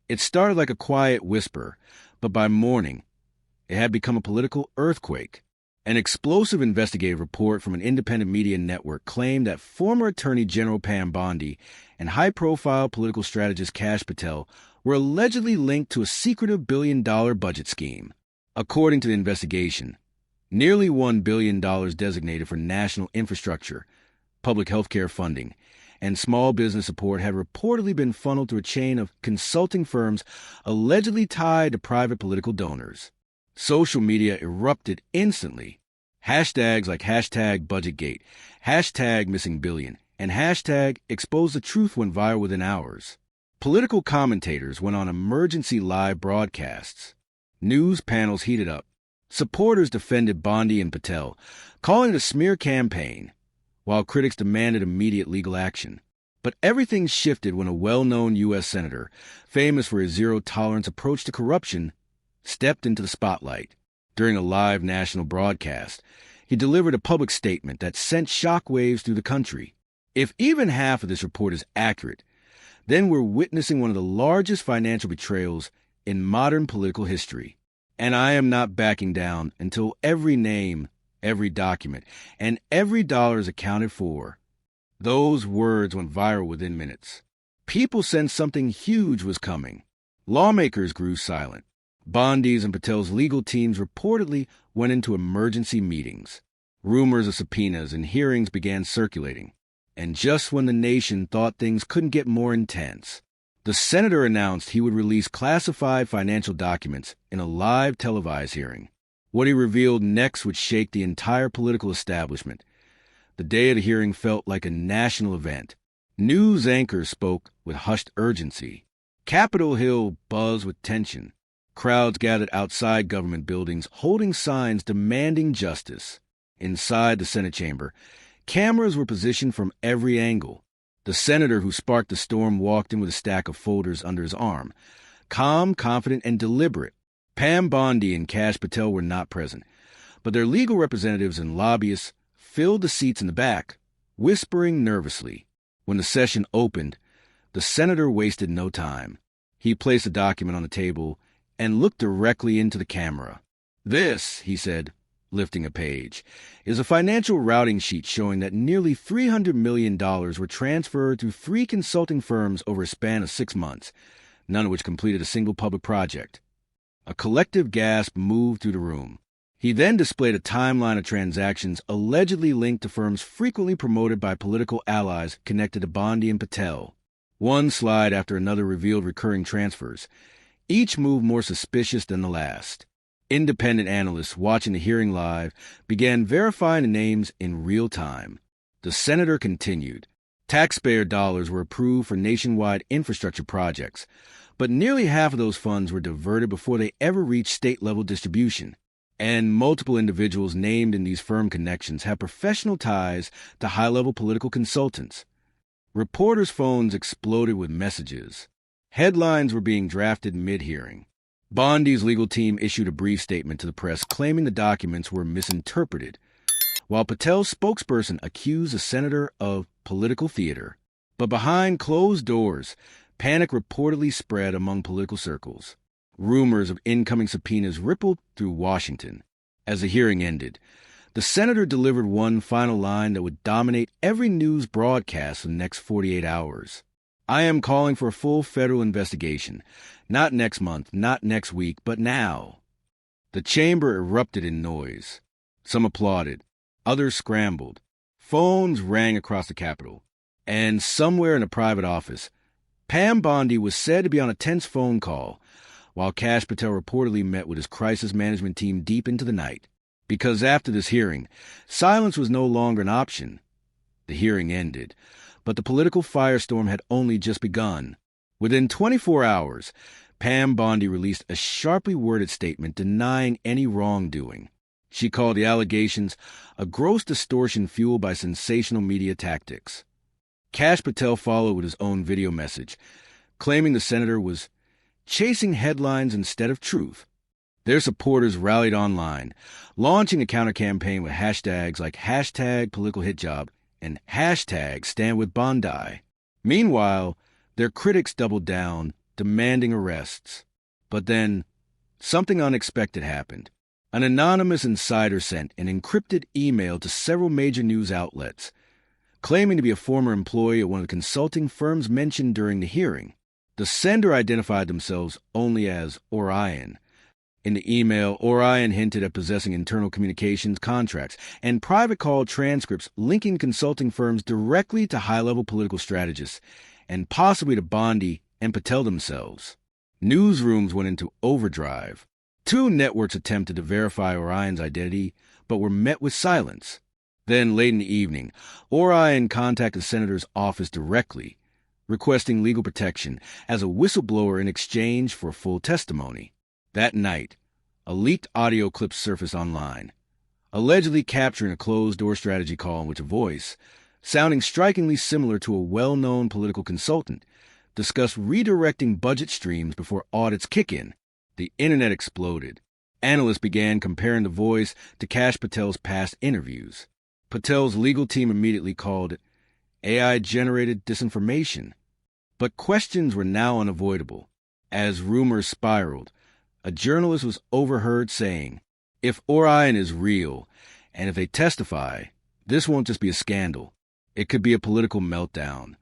It started like a quiet whisper, but by morning, it had become a political earthquake. An explosive investigative report from an independent media network claimed that former Attorney General Pam Bondi and high-profile political strategist Kash Patel were allegedly linked to a secretive billion-dollar budget scheme. According to the investigation, nearly $1 billion designated for national infrastructure, public health care funding, and small business support had reportedly been funneled through a chain of consulting firms allegedly tied to private political donors. Social media erupted instantly. Hashtags like #BudgetGate, #MissingBillion, and #ExposeTheTruth went viral within hours. Political commentators went on emergency live broadcasts. News panels heated up. Supporters defended Bondi and Patel, calling it a smear campaign, while critics demanded immediate legal action. But everything shifted when a well-known U.S. senator, famous for his zero-tolerance approach to corruption, stepped into the spotlight. During a live national broadcast, he delivered a public statement that sent shockwaves through the country. If even half of this report is accurate, then we're witnessing one of the largest financial betrayals in modern political history. And I am not backing down until every name, every document, and every dollar is accounted for. Those words went viral within minutes. People sensed something huge was coming. Lawmakers grew silent. Bondi's and Patel's legal teams reportedly went into emergency meetings. Rumors of subpoenas and hearings began circulating. And just when the nation thought things couldn't get more intense, the senator announced he would release classified financial documents in a live televised hearing. What he revealed next would shake the entire political establishment. The day of the hearing felt like a national event. News anchors spoke with hushed urgency. Capitol Hill buzzed with tension. Crowds gathered outside government buildings, holding signs demanding justice. Inside the Senate chamber, cameras were positioned from every angle. The senator who sparked the storm walked in with a stack of folders under his arm. Calm, confident, and deliberate. Pam Bondi and Kash Patel were not present, but their legal representatives and lobbyists filled the seats in the back, whispering nervously. When the session opened, the senator wasted no time. He placed a document on the table and looked directly into the camera. "This," he said, lifting a page, "is a financial routing sheet showing that nearly $300 million were transferred through 3 consulting firms over a span of 6 months, none of which completed a single public project." A collective gasp moved through the room. He then displayed a timeline of transactions allegedly linked to firms frequently promoted by political allies connected to Bondi and Patel. One slide after another revealed recurring transfers, each move more suspicious than the last. Independent analysts watching the hearing live began verifying the names in real time. The senator continued. Taxpayer dollars were approved for nationwide infrastructure projects, but nearly half of those funds were diverted before they ever reached state-level distribution. And multiple individuals named in these firm connections have professional ties to high-level political consultants. Reporters' phones exploded with messages. Headlines were being drafted mid-hearing. Bondi's legal team issued a brief statement to the press claiming the documents were misinterpreted, while Patel's spokesperson accused the senator of political theater. But behind closed doors, panic reportedly spread among political circles. Rumors of incoming subpoenas rippled through Washington. As the hearing ended, the senator delivered one final line that would dominate every news broadcast for the next 48 hours. "I am calling for a full federal investigation. Not next month, not next week, but now." The chamber erupted in noise. Some applauded. Others scrambled. Phones rang across the Capitol. And somewhere in a private office, Pam Bondi was said to be on a tense phone call, while Kash Patel reportedly met with his crisis management team deep into the night. Because after this hearing, silence was no longer an option. The hearing ended, but the political firestorm had only just begun. Within 24 hours, Pam Bondi released a sharply worded statement denying any wrongdoing. She called the allegations a gross distortion fueled by sensational media tactics. Kash Patel followed with his own video message, claiming the senator was chasing headlines instead of truth. Their supporters rallied online, launching a counter-campaign with hashtags like #PoliticalHitJob and #StandWithBondi. Meanwhile, their critics doubled down, demanding arrests. But then, something unexpected happened. An anonymous insider sent an encrypted email to several major news outlets, claiming to be a former employee at one of the consulting firms mentioned during the hearing. The sender identified themselves only as Orion. In the email, Orion hinted at possessing internal communications contracts and private call transcripts linking consulting firms directly to high-level political strategists and possibly to Bondi and Patel themselves. Newsrooms went into overdrive. 2 networks attempted to verify Orion's identity, but were met with silence. Then, late in the evening, Orion contacted the senator's office directly, requesting legal protection as a whistleblower in exchange for full testimony. That night, a leaked audio clip surfaced online, allegedly capturing a closed-door strategy call in which a voice, sounding strikingly similar to a well-known political consultant, discussed redirecting budget streams before audits kick in. The internet exploded. Analysts began comparing the voice to Kash Patel's past interviews. Patel's legal team immediately called it AI-generated disinformation. But questions were now unavoidable. As rumors spiraled, a journalist was overheard saying, "If Orion is real, and if they testify, this won't just be a scandal. It could be a political meltdown."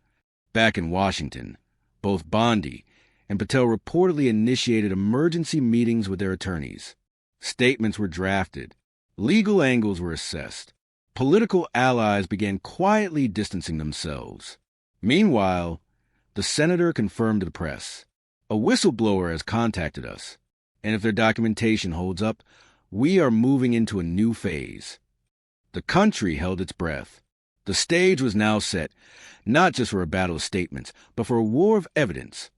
Back in Washington, both Bondi and Patel reportedly initiated emergency meetings with their attorneys. Statements were drafted. Legal angles were assessed. Political allies began quietly distancing themselves. Meanwhile, the senator confirmed to the press, "A whistleblower has contacted us, and if their documentation holds up, we are moving into a new phase." The country held its breath. The stage was now set, not just for a battle of statements, but for a war of evidence.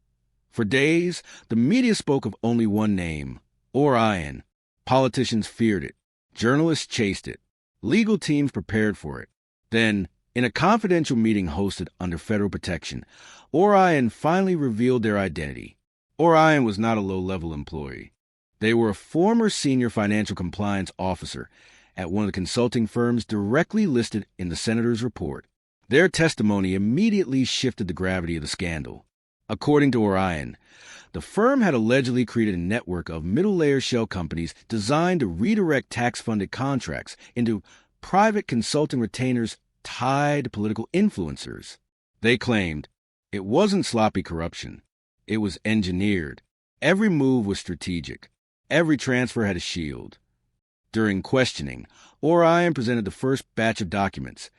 For days, the media spoke of only one name, Orion. Politicians feared it. Journalists chased it. Legal teams prepared for it. Then, in a confidential meeting hosted under federal protection, Orion finally revealed their identity. Orion was not a low-level employee. They were a former senior financial compliance officer at one of the consulting firms directly listed in the senator's report. Their testimony immediately shifted the gravity of the scandal. According to Orion, the firm had allegedly created a network of middle-layer shell companies designed to redirect tax-funded contracts into private consulting retainers tied to political influencers. They claimed it wasn't sloppy corruption. It was engineered. Every move was strategic. Every transfer had a shield. During questioning, Orion presented the first batch of documents,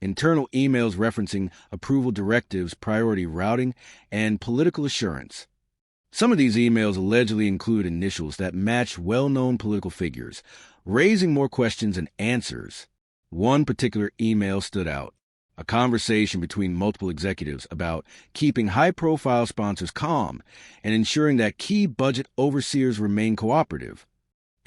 internal emails referencing approval directives, priority routing, and political assurance. Some of these emails allegedly include initials that matched well-known political figures, raising more questions than answers. One particular email stood out, a conversation between multiple executives about keeping high-profile sponsors calm and ensuring that key budget overseers remain cooperative.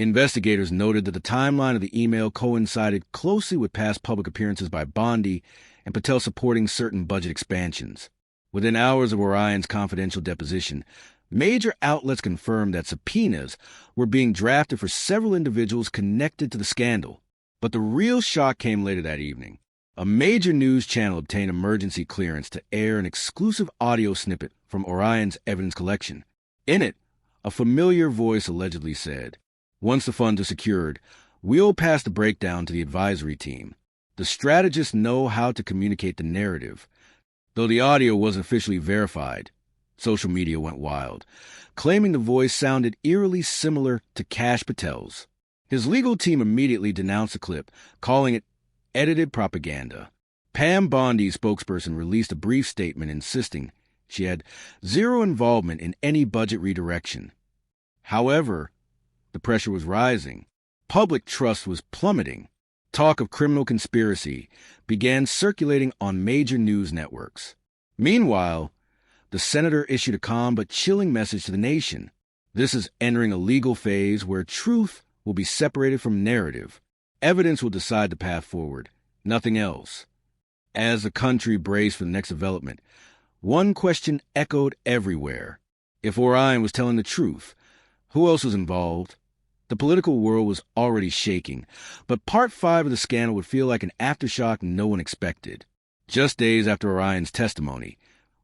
Investigators noted that the timeline of the email coincided closely with past public appearances by Bondi and Patel supporting certain budget expansions. Within hours of Orion's confidential deposition, major outlets confirmed that subpoenas were being drafted for several individuals connected to the scandal. But the real shock came later that evening. A major news channel obtained emergency clearance to air an exclusive audio snippet from Orion's evidence collection. In it, a familiar voice allegedly said, "Once the funds are secured, we'll pass the breakdown to the advisory team. The strategists know how to communicate the narrative." Though the audio wasn't officially verified, social media went wild, claiming the voice sounded eerily similar to Kash Patel's. His legal team immediately denounced the clip, calling it edited propaganda. Pam Bondi, spokesperson, released a brief statement insisting she had zero involvement in any budget redirection. However, the pressure was rising. Public trust was plummeting. Talk of criminal conspiracy began circulating on major news networks. Meanwhile, the senator issued a calm but chilling message to the nation. This is entering a legal phase where truth will be separated from narrative. Evidence will decide the path forward, nothing else. As the country braced for the next development, one question echoed everywhere. If Orion was telling the truth, who else was involved? The political world was already shaking, but Part 5 of the scandal would feel like an aftershock no one expected. Just days after Orion's testimony,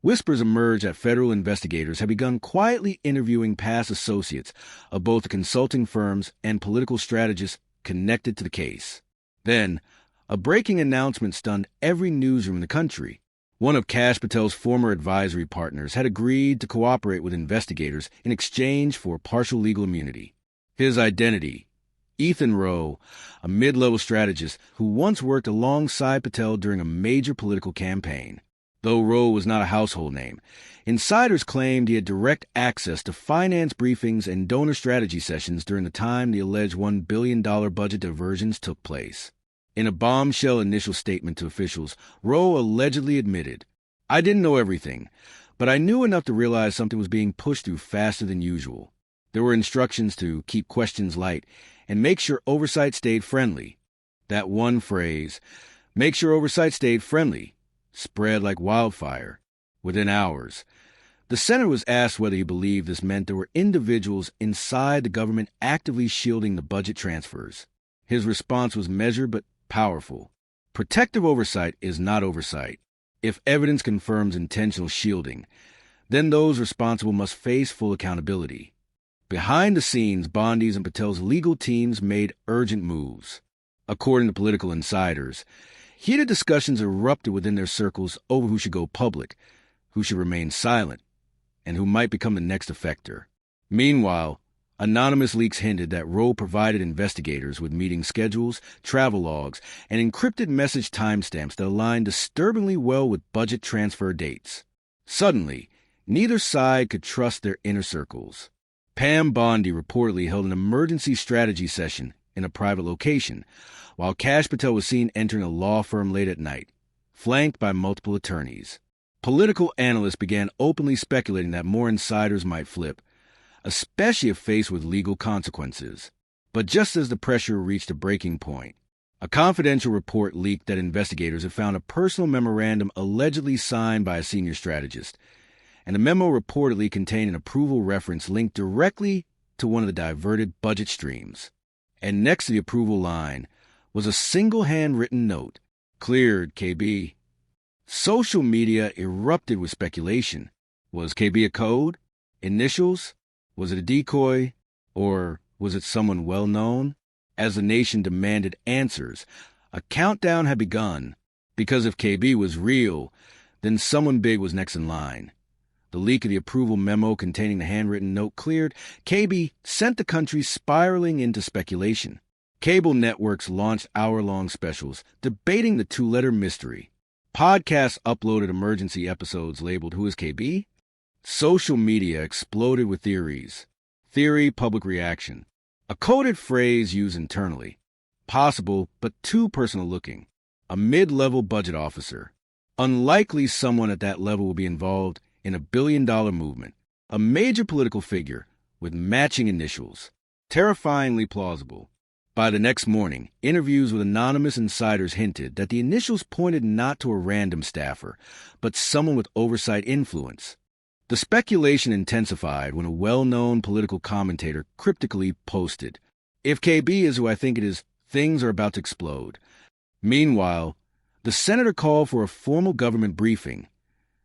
whispers emerged that federal investigators had begun quietly interviewing past associates of both the consulting firms and political strategists connected to the case. Then, a breaking announcement stunned every newsroom in the country. One of Kash Patel's former advisory partners had agreed to cooperate with investigators in exchange for partial legal immunity. His identity: Ethan Rowe, a mid-level strategist who once worked alongside Patel during a major political campaign. Though Rowe was not a household name, insiders claimed he had direct access to finance briefings and donor strategy sessions during the time the alleged $1 billion budget diversions took place. In a bombshell initial statement to officials, Rowe allegedly admitted, "I didn't know everything, but I knew enough to realize something was being pushed through faster than usual. There were instructions to keep questions light and make sure oversight stayed friendly." That one phrase, "make sure oversight stayed friendly," spread like wildfire. Within hours, the senator was asked whether he believed this meant there were individuals inside the government actively shielding the budget transfers. His response was measured but powerful. Protective oversight is not oversight. If evidence confirms intentional shielding, then those responsible must face full accountability. Behind the scenes, Bondi's and Patel's legal teams made urgent moves. According to political insiders, heated discussions erupted within their circles over who should go public, who should remain silent, and who might become the next defector. Meanwhile, anonymous leaks hinted that Rowe provided investigators with meeting schedules, travel logs, and encrypted message timestamps that aligned disturbingly well with budget transfer dates. Suddenly, neither side could trust their inner circles. Pam Bondi reportedly held an emergency strategy session in a private location, while Kash Patel was seen entering a law firm late at night, flanked by multiple attorneys. Political analysts began openly speculating that more insiders might flip, especially if faced with legal consequences. But just as the pressure reached a breaking point, a confidential report leaked that investigators had found a personal memorandum allegedly signed by a senior strategist, and the memo reportedly contained an approval reference linked directly to one of the diverted budget streams. And next to the approval line was a single handwritten note: "Cleared, KB." Social media erupted with speculation. Was KB a code? Initials? Was it a decoy? Or was it someone well known? As the nation demanded answers, a countdown had begun, because if KB was real, then someone big was next in line. The leak of the approval memo containing the handwritten note cleared, KB sent the country spiraling into speculation. Cable networks launched hour-long specials debating the two-letter mystery. Podcasts uploaded emergency episodes labeled "Who is KB?" Social media exploded with theories. Theory, public reaction. A coded phrase used internally. Possible, but too personal-looking. A mid-level budget officer. Unlikely someone at that level will be involved in a billion-dollar movement. A major political figure with matching initials. Terrifyingly plausible. By the next morning, interviews with anonymous insiders hinted that the initials pointed not to a random staffer, but someone with oversight influence. The speculation intensified when a well-known political commentator cryptically posted, "If KB is who I think it is, things are about to explode." Meanwhile, the senator called for a formal government briefing,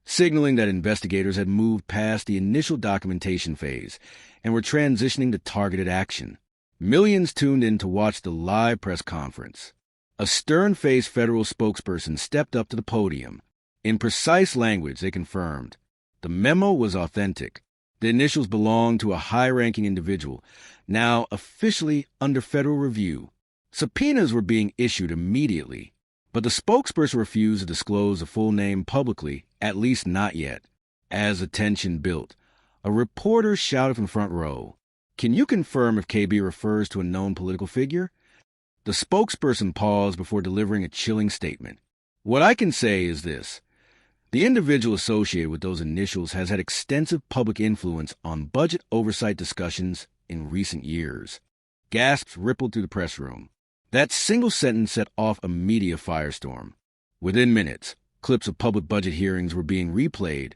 signaling that investigators had moved past the initial documentation phase and were transitioning to targeted action. Millions tuned in to watch the live press conference. A stern-faced federal spokesperson stepped up to the podium. In precise language, they confirmed the memo was authentic. The initials belonged to a high-ranking individual, now officially under federal review. Subpoenas were being issued immediately, but the spokesperson refused to disclose the full name publicly, at least not yet. As the tension built, a reporter shouted from the front row, "Can you confirm if KB refers to a known political figure?" The spokesperson paused before delivering a chilling statement. "What I can say is this. The individual associated with those initials has had extensive public influence on budget oversight discussions in recent years." Gasps rippled through the press room. That single sentence set off a media firestorm. Within minutes, clips of public budget hearings were being replayed,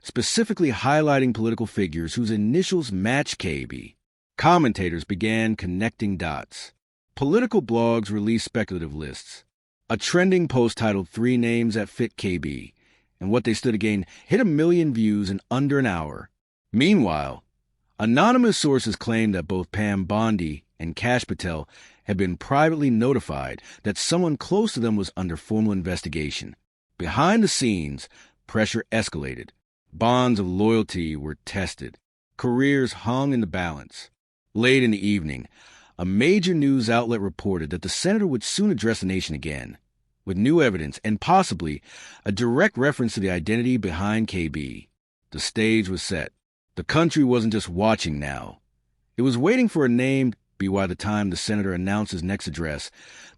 specifically highlighting political figures whose initials match KB. Commentators began connecting dots. Political blogs released speculative lists. A trending post titled "3 Names That Fit KB" and what they stood to gain hit 1 million views in under an hour. Meanwhile, anonymous sources claim that both Pam Bondi and Kash Patel had been privately notified that someone close to them was under formal investigation. Behind the scenes, pressure escalated. Bonds of loyalty were tested. Careers hung in the balance. Late in the evening, a major news outlet reported that the senator would soon address the nation again, with new evidence and possibly a direct reference to the identity behind KB. The stage was set. The country wasn't just watching now. It was waiting for a name, by the time the senator announced his next address.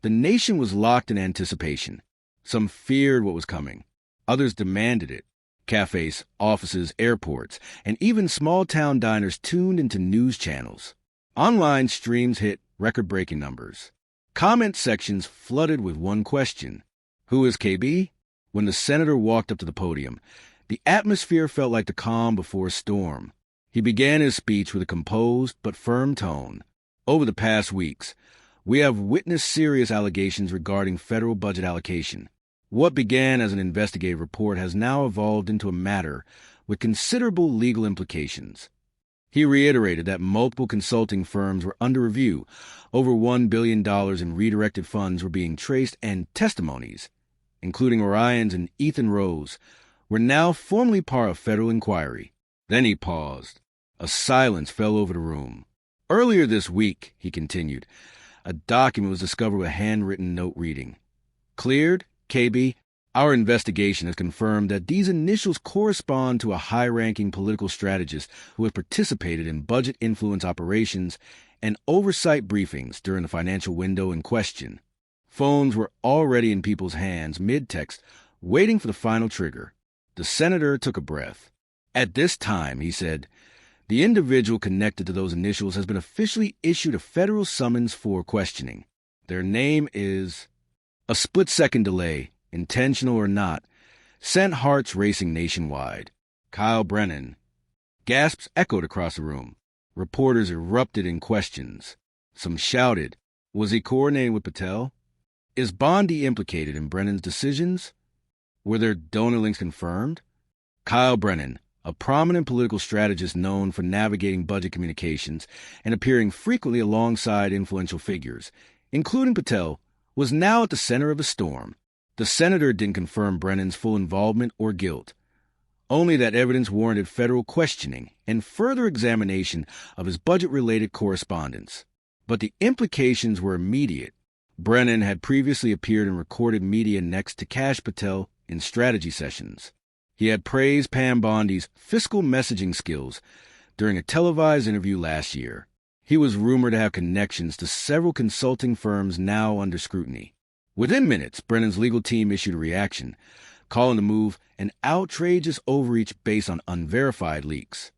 The nation was locked in anticipation. Some feared what was coming. Others demanded it. Cafes, offices, airports, and even small-town diners tuned into news channels. Online streams hit record-breaking numbers. Comment sections flooded with one question: who is KB? When the senator walked up to the podium, the atmosphere felt like the calm before a storm. He began his speech with a composed but firm tone. Over the past weeks, we have witnessed serious allegations regarding federal budget allocation. What began as an investigative report has now evolved into a matter with considerable legal implications. He reiterated that multiple consulting firms were under review, over $1 billion in redirected funds were being traced, and testimonies, including Orion's and Ethan Rose, were now formally part of federal inquiry. Then he paused. A silence fell over the room. Earlier this week, he continued, a document was discovered with a handwritten note reading, "Cleared, KB, our investigation has confirmed that these initials correspond to a high-ranking political strategist who has participated in budget influence operations and oversight briefings during the financial window in question." Phones were already in people's hands mid-text, waiting for the final trigger. The senator took a breath. At this time, he said, the individual connected to those initials has been officially issued a federal summons for questioning. Their name is... A split-second delay, intentional or not, sent hearts racing nationwide. Kyle Brennan. Gasps echoed across the room. Reporters erupted in questions. Some shouted, was he coordinating with Patel? Is Bondi implicated in Brennan's decisions? Were their donor links confirmed? Kyle Brennan, a prominent political strategist known for navigating budget communications and appearing frequently alongside influential figures, including Patel, was now at the center of a storm. The senator didn't confirm Brennan's full involvement or guilt, only that evidence warranted federal questioning and further examination of his budget-related correspondence. But the implications were immediate. Brennan had previously appeared in recorded media next to Kash Patel in strategy sessions. He had praised Pam Bondi's fiscal messaging skills during a televised interview last year. He was rumored to have connections to several consulting firms now under scrutiny. Within minutes, Brennan's legal team issued a reaction, calling the move an outrageous overreach based on unverified leaks.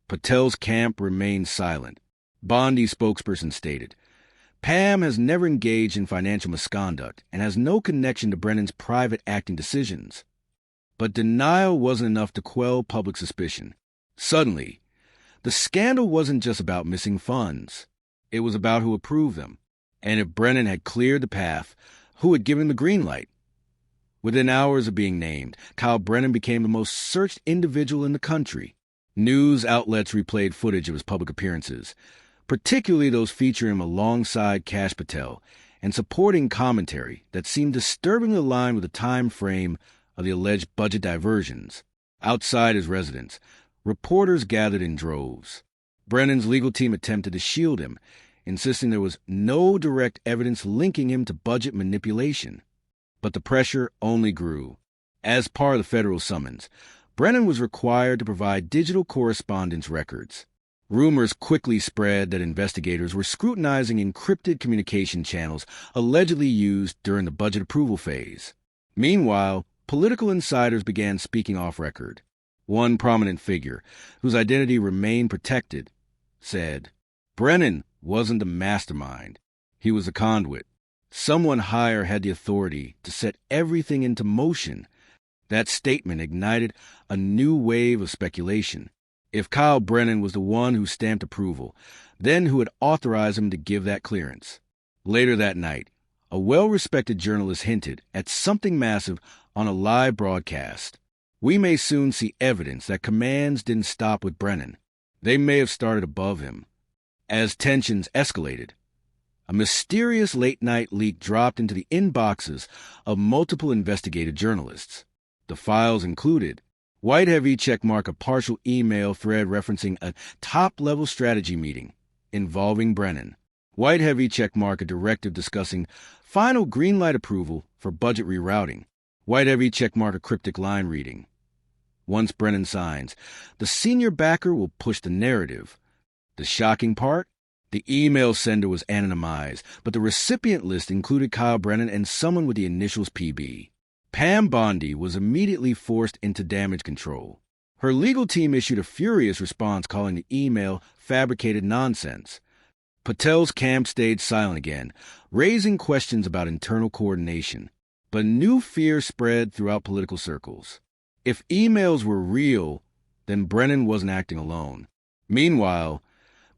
Patel's camp remained silent. Bondi's spokesperson stated, Pam has never engaged in financial misconduct and has no connection to Brennan's private acting decisions. But denial wasn't enough to quell public suspicion. Suddenly, the scandal wasn't just about missing funds. It was about who approved them. And if Brennan had cleared the path, who had given the green light? Within hours of being named, Kyle Brennan became the most searched individual in the country. News outlets replayed footage of his public appearances, particularly those featuring him alongside Kash Patel, and supporting commentary that seemed disturbingly aligned with the time frame of the alleged budget diversions. Outside his residence, reporters gathered in droves. Brennan's legal team attempted to shield him, insisting there was no direct evidence linking him to budget manipulation. But the pressure only grew. As part of the federal summons, Brennan was required to provide digital correspondence records. Rumors quickly spread that investigators were scrutinizing encrypted communication channels allegedly used during the budget approval phase. Meanwhile, political insiders began speaking off record. One prominent figure, whose identity remained protected, said, Brennan wasn't the mastermind. He was a conduit. Someone higher had the authority to set everything into motion. That statement ignited a new wave of speculation. If Kyle Brennan was the one who stamped approval, then who had authorized him to give that clearance? Later that night, a well-respected journalist hinted at something massive on a live broadcast. we may soon see evidence that commands didn't stop with Brennan. They may have started above him. As tensions escalated, a mysterious late-night leak dropped into the inboxes of multiple investigative journalists. The files included white-heavy checkmark a partial email thread referencing a top-level strategy meeting involving Brennan, white-heavy checkmark a directive discussing final green light approval for budget rerouting, white-heavy checkmark a cryptic line reading. Once Brennan signs, the senior backer will push the narrative. The shocking part? The email sender was anonymized, but the recipient list included Kyle Brennan and someone with the initials PB. Pam Bondi was immediately forced into damage control. Her legal team issued a furious response calling the email fabricated nonsense. Patel's camp stayed silent again, raising questions about internal coordination. But new fear spread throughout political circles. If emails were real, then Brennan wasn't acting alone. Meanwhile,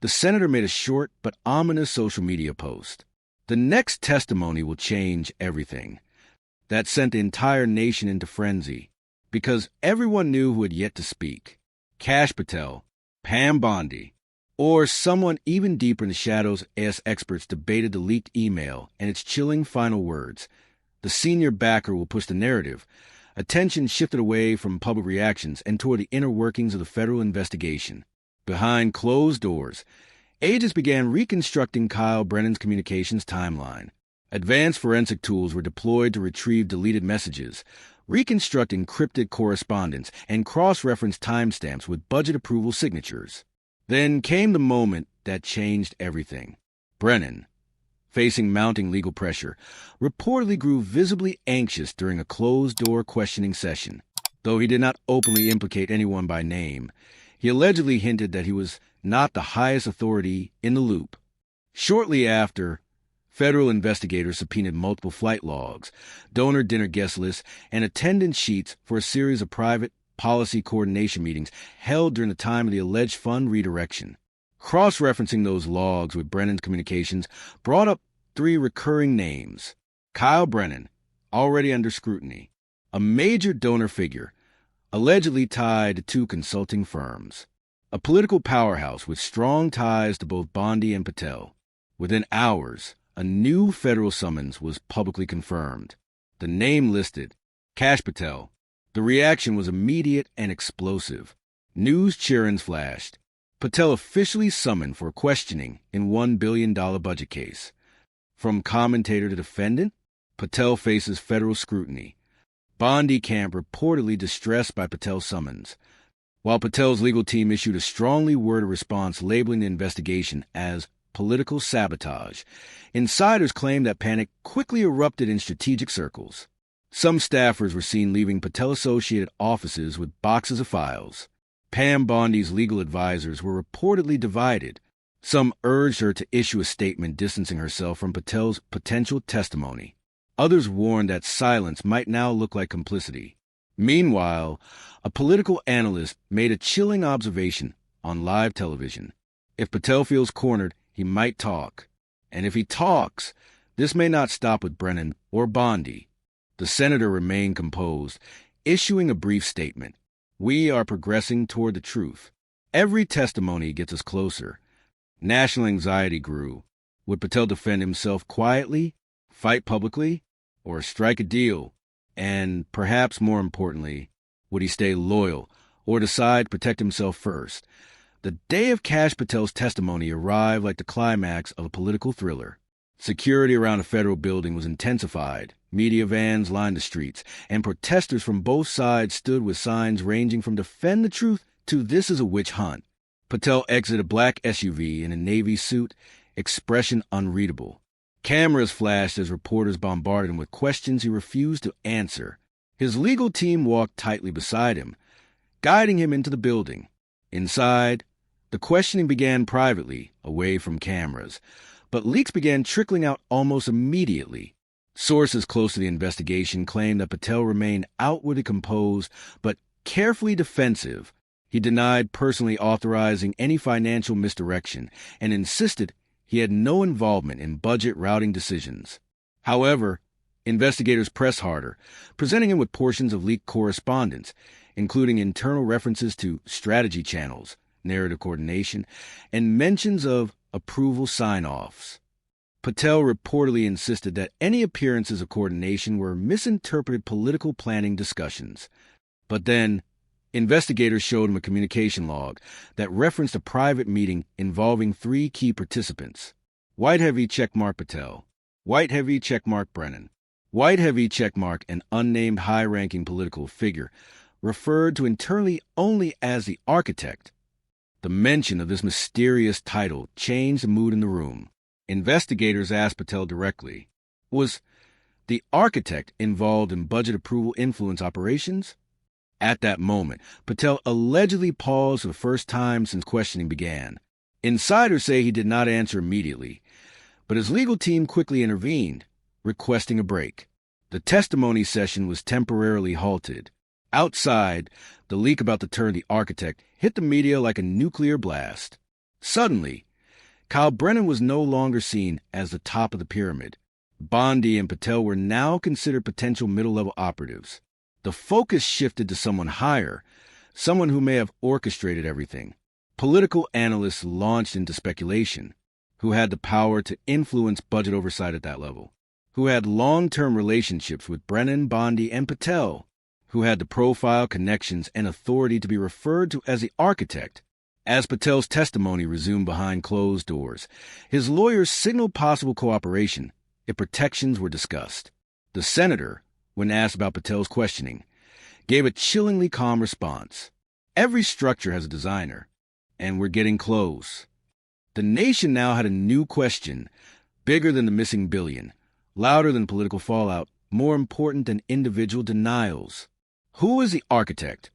the senator made a short but ominous social media post. The next testimony will change everything. That sent the entire nation into frenzy, because everyone knew who had yet to speak. Kash Patel, Pam Bondi, or someone even deeper in the shadows as experts debated the leaked email and its chilling final words. The senior backer will push the narrative. Attention shifted away from public reactions and toward the inner workings of the federal investigation. Behind closed doors, agents began reconstructing Kyle Brennan's communications timeline. Advanced forensic tools were deployed to retrieve deleted messages, reconstruct encrypted correspondence, and cross-reference timestamps with budget approval signatures. Then came the moment that changed everything. Brennan, facing mounting legal pressure, reportedly grew visibly anxious during a closed-door questioning session. Though he did not openly implicate anyone by name, he allegedly hinted that he was not the highest authority in the loop. Shortly after, federal investigators subpoenaed multiple flight logs, donor dinner guest lists, and attendance sheets for a series of private policy coordination meetings held during the time of the alleged fund redirection. Cross-referencing those logs with Brennan's communications brought up three recurring names. Kyle Brennan, already under scrutiny, a major donor figure, allegedly tied to two consulting firms, a political powerhouse with strong ties to both Bondi and Patel. Within hours, a new federal summons was publicly confirmed. The name listed, Kash Patel. The reaction was immediate and explosive. News chirons flashed. Patel officially summoned for questioning in $1 billion budget case. From commentator to defendant, Patel faces federal scrutiny. Bondi camp reportedly distressed by Patel's summons, while Patel's legal team issued a strongly worded response labeling the investigation as political sabotage. Insiders claimed that panic quickly erupted in strategic circles. Some staffers were seen leaving Patel-associated offices with boxes of files. Pam Bondi's legal advisors were reportedly divided. Some urged her to issue a statement distancing herself from Patel's potential testimony. Others warned that silence might now look like complicity. Meanwhile, a political analyst made a chilling observation on live television. If Patel feels cornered, he might talk. And if he talks, this may not stop with Brennan or Bondi. The senator remained composed, issuing a brief statement. We are progressing toward the truth. Every testimony gets us closer. National anxiety grew. Would Patel defend himself quietly, fight publicly, or strike a deal? And perhaps more importantly, would he stay loyal or decide to protect himself first? The day of Kash Patel's testimony arrived like the climax of a political thriller. Security around a federal building was intensified. Media vans lined the streets, and protesters from both sides stood with signs ranging from "Defend the Truth" to "This is a witch hunt." Patel exited a black SUV in a navy suit, expression unreadable. Cameras flashed as reporters bombarded him with questions he refused to answer. His legal team walked tightly beside him, guiding him into the building. Inside, the questioning began privately, away from cameras, but leaks began trickling out almost immediately. Sources close to the investigation claimed that Patel remained outwardly composed but carefully defensive. He denied personally authorizing any financial misdirection and insisted he had no involvement in budget routing decisions. However, Investigators pressed harder, presenting him with portions of leaked correspondence, including internal references to strategy channels, narrative coordination, and mentions of approval sign-offs. Patel reportedly insisted that any appearances of coordination were misinterpreted political planning discussions. But then, investigators showed him a communication log that referenced a private meeting involving 3 key participants: White Heavy checkmark Patel, White Heavy checkmark Brennan, White Heavy checkmark an unnamed high-ranking political figure referred to internally only as the architect. The mention of this mysterious title changed the mood in the room. Investigators asked Patel directly, was the architect involved in budget approval influence operations? At that moment, Patel allegedly paused for the first time since questioning began. Insiders say he did not answer immediately, but his legal team quickly intervened, requesting a break. The testimony session was temporarily halted. Outside, the leak about the term the architect hit the media like a nuclear blast. Suddenly, Kyle Brennan was no longer seen as the top of the pyramid. Bondi and Patel were now considered potential middle-level operatives. The focus shifted to someone higher, someone who may have orchestrated everything. Political analysts launched into speculation, who had the power to influence budget oversight at that level, who had long-term relationships with Brennan, Bondi, and Patel, who had the profile, connections, and authority to be referred to as the architect. As Patel's testimony resumed behind closed doors, his lawyers signaled possible cooperation if protections were discussed. The senator, when asked about Patel's questioning, gave a chillingly calm response. Every structure has a designer, and we're getting close. The nation now had a new question, bigger than the missing billion, louder than political fallout, more important than individual denials. Who is the architect?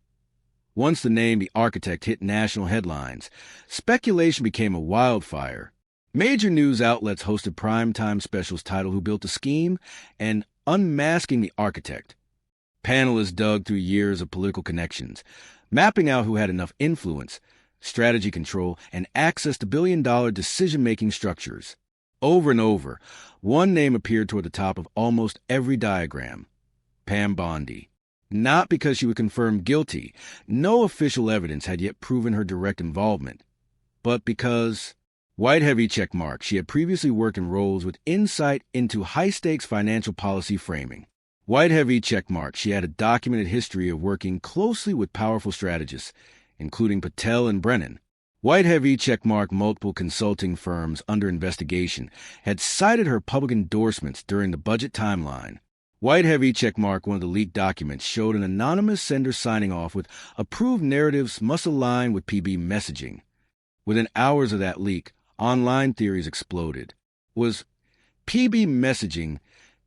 Once the name the architect hit national headlines, speculation became a wildfire. Major news outlets hosted primetime specials titled Who Built the Scheme and Unmasking the Architect. Panelists dug through years of political connections, mapping out who had enough influence, strategy control, and access to billion-dollar decision-making structures. Over and over, one name appeared toward the top of almost every diagram: Pam Bondi. Not because she was confirmed guilty, no official evidence had yet proven her direct involvement, but because, White Heavy checkmark, she had previously worked in roles with insight into high-stakes financial policy framing. White Heavy checkmark, she had a documented history of working closely with powerful strategists, including Patel and Brennan. White Heavy checkmark, multiple consulting firms under investigation had cited her public endorsements during the budget timeline. White Heavy checkmark, one of the leaked documents, showed an anonymous sender signing off with approved narratives must align with PB messaging. Within hours of that leak, online theories exploded. Was PB messaging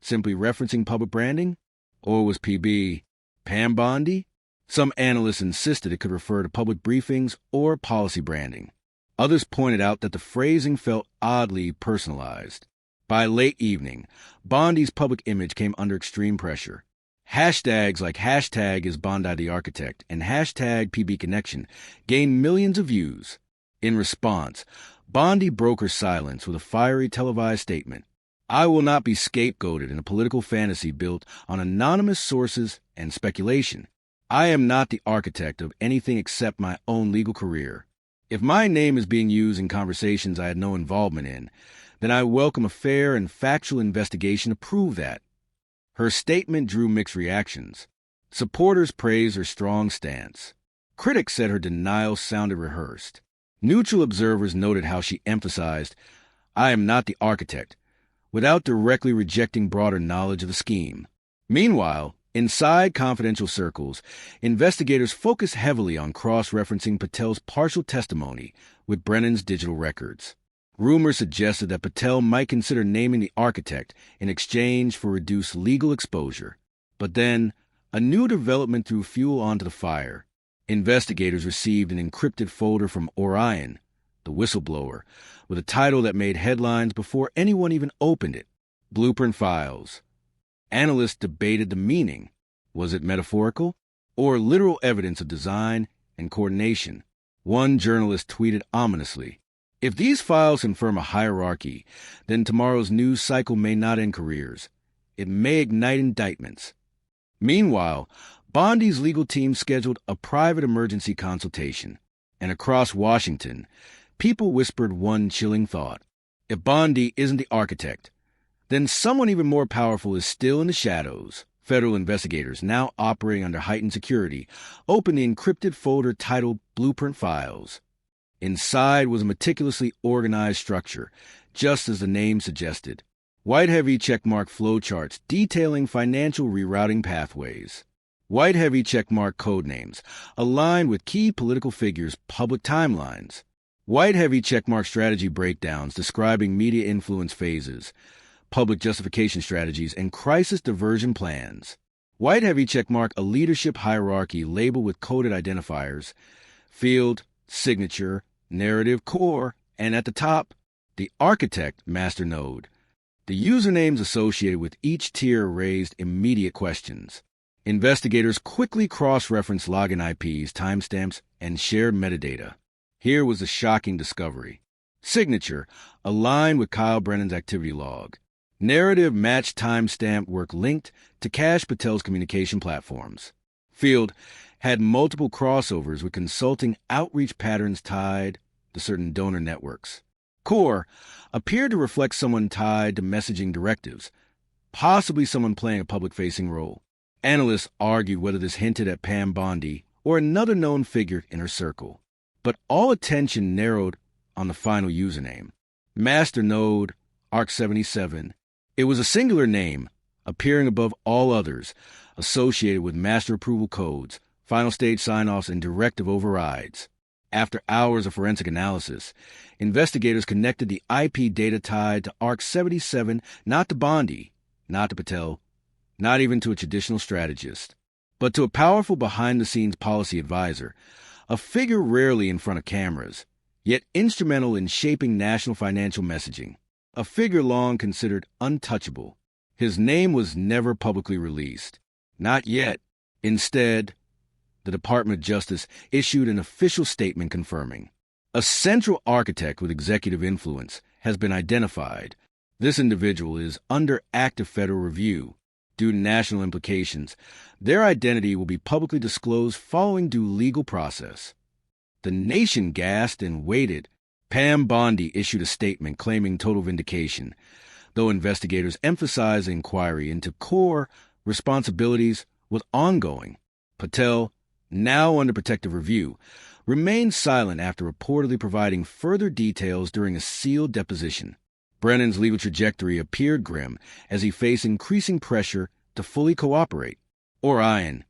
simply referencing public branding? Or was PB Pam Bondi? Some analysts insisted it could refer to public briefings or policy branding. Others pointed out that the phrasing felt oddly personalized. By late evening, Bondi's public image came under extreme pressure. Hashtags like hashtag is Bondi the architect and hashtag PB connection gained millions of views. In response, Bondi broke her silence with a fiery televised statement. I will not be scapegoated in a political fantasy built on anonymous sources and speculation. I am not the architect of anything except my own legal career. If my name is being used in conversations I had no involvement in, then I welcome a fair and factual investigation to prove that. Her statement drew mixed reactions. Supporters praised her strong stance. Critics said her denial sounded rehearsed. Neutral observers noted how she emphasized, I am not the architect, without directly rejecting broader knowledge of the scheme. Meanwhile, inside confidential circles, investigators focused heavily on cross-referencing Patel's partial testimony with Brennan's digital records. Rumors suggested that Patel might consider naming the architect in exchange for reduced legal exposure. But then, a new development threw fuel onto the fire. Investigators received an encrypted folder from Orion, the whistleblower, with a title that made headlines before anyone even opened it: Blueprint Files. Analysts debated the meaning. Was it metaphorical or literal evidence of design and coordination? One journalist tweeted ominously, if these files confirm a hierarchy, then tomorrow's news cycle may not end careers. it may ignite indictments. Meanwhile, Bondi's legal team scheduled a private emergency consultation, and across Washington, people whispered one chilling thought. If Bondi isn't the architect, then someone even more powerful is still in the shadows. Federal investigators, now operating under heightened security, opened the encrypted folder titled Blueprint Files. Inside was a meticulously organized structure, just as the name suggested. White heavy checkmark flowcharts detailing financial rerouting pathways. White heavy checkmark codenames, aligned with key political figures' public timelines. White heavy checkmark strategy breakdowns describing media influence phases, public justification strategies, and crisis diversion plans. White heavy checkmark a leadership hierarchy labeled with coded identifiers, field, signature, narrative, core, and at the top, the architect master node. The usernames associated with each tier raised immediate questions. Investigators quickly cross-referenced login IPs, timestamps, and shared metadata. Here was a shocking discovery. Signature, aligned with Kyle Brennan's activity log. Narrative matched timestamp work linked to Kash Patel's communication platforms. Field had multiple crossovers with consulting outreach patterns tied to certain donor networks. Core appeared to reflect someone tied to messaging directives, possibly someone playing a public-facing role. Analysts argued whether this hinted at Pam Bondi or another known figure in her circle. But all attention narrowed on the final username. Master node, ARC77. It was a singular name, appearing above all others, associated with master approval codes, final stage sign-offs, and directive overrides. After hours of forensic analysis, investigators connected the IP data tied to ARC77 not to Bondi, not to Patel, not even to a traditional strategist, but to a powerful behind-the-scenes policy advisor, a figure rarely in front of cameras, yet instrumental in shaping national financial messaging. A figure long considered untouchable. His name was never publicly released. Not yet. Instead, the Department of Justice issued an official statement confirming a central architect with executive influence has been identified. This individual is under active federal review. Due to national implications, their identity will be publicly disclosed following due legal process. The nation gasped and waited. Pam Bondi issued a statement claiming total vindication, though investigators emphasized the inquiry into core responsibilities was ongoing. Patel, now under protective review, remained silent after reportedly providing further details during a sealed deposition. Brennan's legal trajectory appeared grim as he faced increasing pressure to fully cooperate. Orion,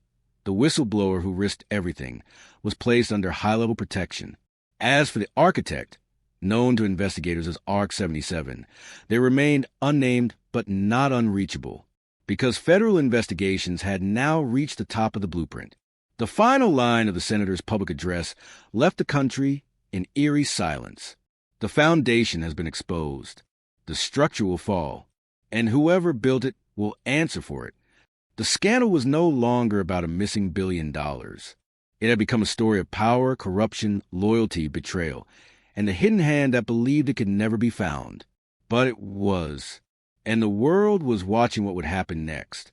the whistleblower who risked everything, was placed under high-level protection. As for the architect, known to investigators as ARC-77, they remained unnamed but not unreachable, because federal investigations had now reached the top of the blueprint. The final line of the senator's public address left the country in eerie silence. The foundation has been exposed. The structure will fall, and whoever built it will answer for it. The scandal was no longer about a missing $1 billion. It had become a story of power, corruption, loyalty, betrayal, and the hidden hand that believed it could never be found. But it was, and the world was watching what would happen next.